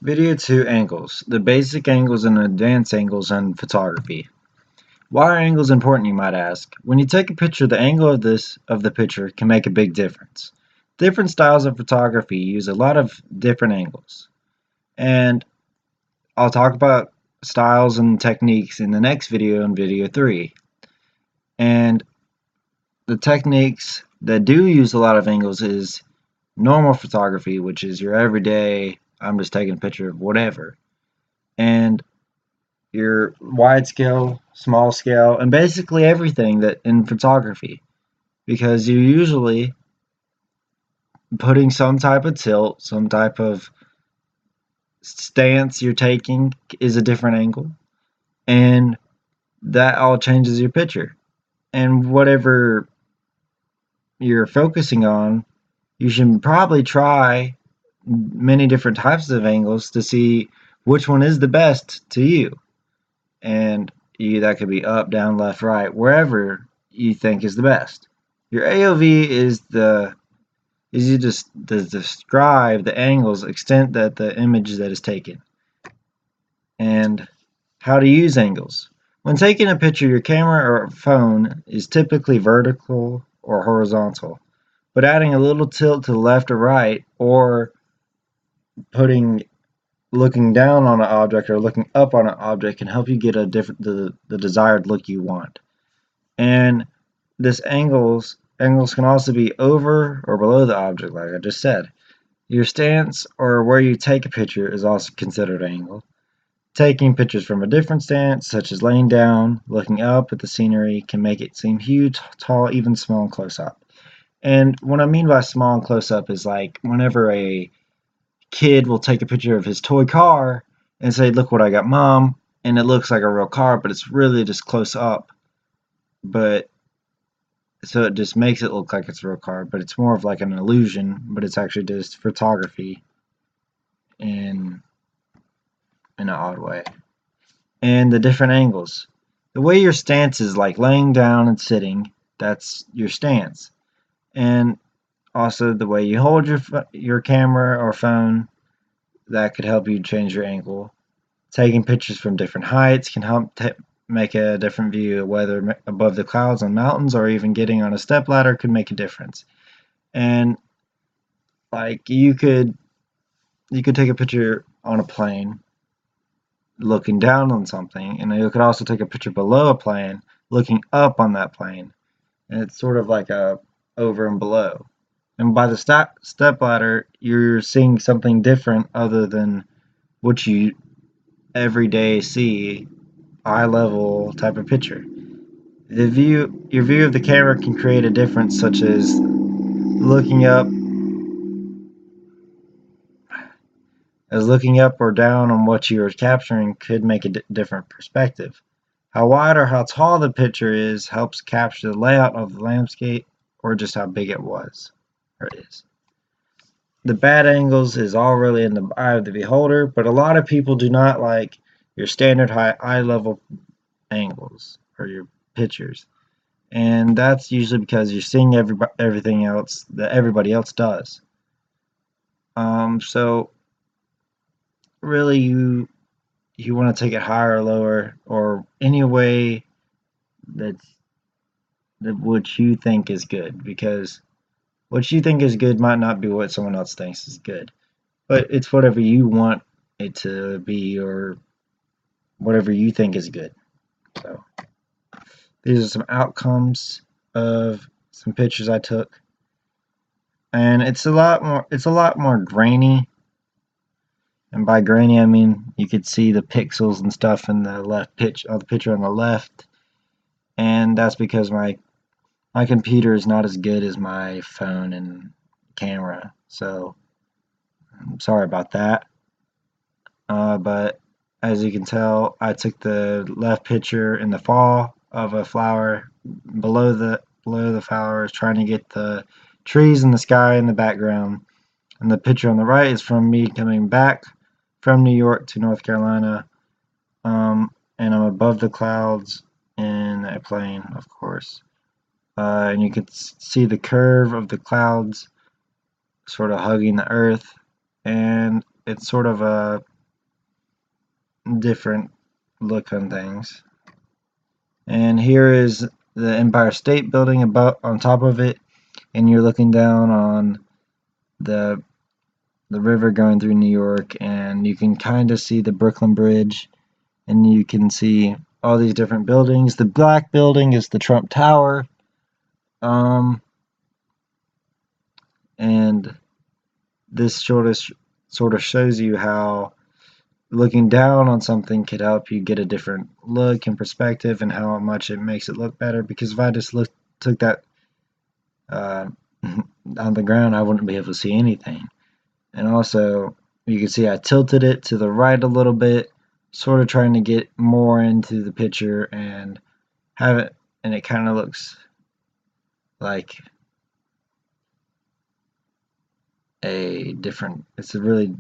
Video 2 angles. The basic angles and advanced angles in photography. Why are angles important, you might ask? When you take a picture, the angle of the picture can make a big difference. Different styles of photography use a lot of different angles. And I'll talk about styles and techniques in the next video in video 3. And the techniques that do use a lot of angles is normal photography, which is your everyday, I'm just taking a picture of whatever. And your wide scale, small scale, and basically everything that in photography, because you're usually putting some type of tilt, some type of stance you're taking is a different angle, and that all changes your picture. And whatever you're focusing on, you should probably try many different types of angles to see which one is the best to you. And that could be up, down, left, right, wherever you think is the best. Your AOV is you just to describe the angles extent that the image that is taken. And how to use angles. When taking a picture, your camera or phone is typically vertical or horizontal, but adding a little tilt to the left or right, or looking down on an object or looking up on an object can help you get the desired look you want. And this angles can also be over or below the object, like I just said. Your stance or where you take a picture is also considered an angle. Taking pictures from a different stance, such as laying down, looking up at the scenery, can make it seem huge, tall, even small and close up. And what I mean by small and close up is like whenever a kid will take a picture of his toy car and say, "Look what I got, Mom," and it looks like a real car, but it's really just close up. But so it just makes it look like it's a real car, but it's more of like an illusion, but it's actually just photography in an odd way. And the different angles. The way your stance is, like laying down and sitting, that's your stance. And also the way you hold your camera or phone, that could help you change your angle. Taking pictures from different heights can help make a different view, whether above the clouds on mountains or even getting on a stepladder could make a difference. And like you could take a picture on a plane looking down on something, and you could also take a picture below a plane looking up on that plane, and it's sort of like a over and below. And by the stepladder, you're seeing something different other than what you every day see, eye level type of picture. Your view of the camera can create a difference, such as looking up or down on what you are capturing could make a different perspective. How wide or how tall the picture is helps capture the layout of the landscape or just how big it was or is. The bad angles is all really in the eye of the beholder, but a lot of people do not like your standard high eye level angles or your pictures. And that's usually because you're seeing everything else that everybody else does. So really you want to take it higher or lower or any way that's that what you think is good, because what you think is good might not be what someone else thinks is good, but it's whatever you want it to be or whatever you think is good. So these are some outcomes of some pictures I took, and it's a lot more grainy. And by grainy, I mean you could see the pixels and stuff in the the picture on the left, and that's because my computer is not as good as my phone and camera, so I'm sorry about that. But as you can tell, I took the left picture in the fall of a flower. Below the flowers, trying to get the trees and the sky in the background. And the picture on the right is from me coming back from New York to North Carolina. And I'm above the clouds in a plane, of course. And you could see the curve of the clouds sort of hugging the earth. And it's sort of a different look on things. And here is the Empire State Building about on top of it, and you're looking down on the river going through New York, and you can kind of see the Brooklyn Bridge, and you can see all these different buildings. The black building is the Trump Tower, and this sort of shows you how looking down on something could help you get a different look and perspective, and how much it makes it look better. Because if I just took that uh, on the ground, I wouldn't be able to see anything. And also, you can see I tilted it to the right a little bit, sort of trying to get more into the picture and have it, and it kind of looks like it's a really,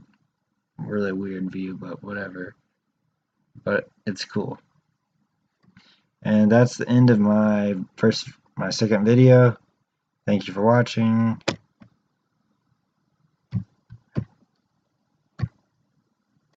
really weird view, but whatever. But it's cool. And that's the end of my second video. Thank you for watching.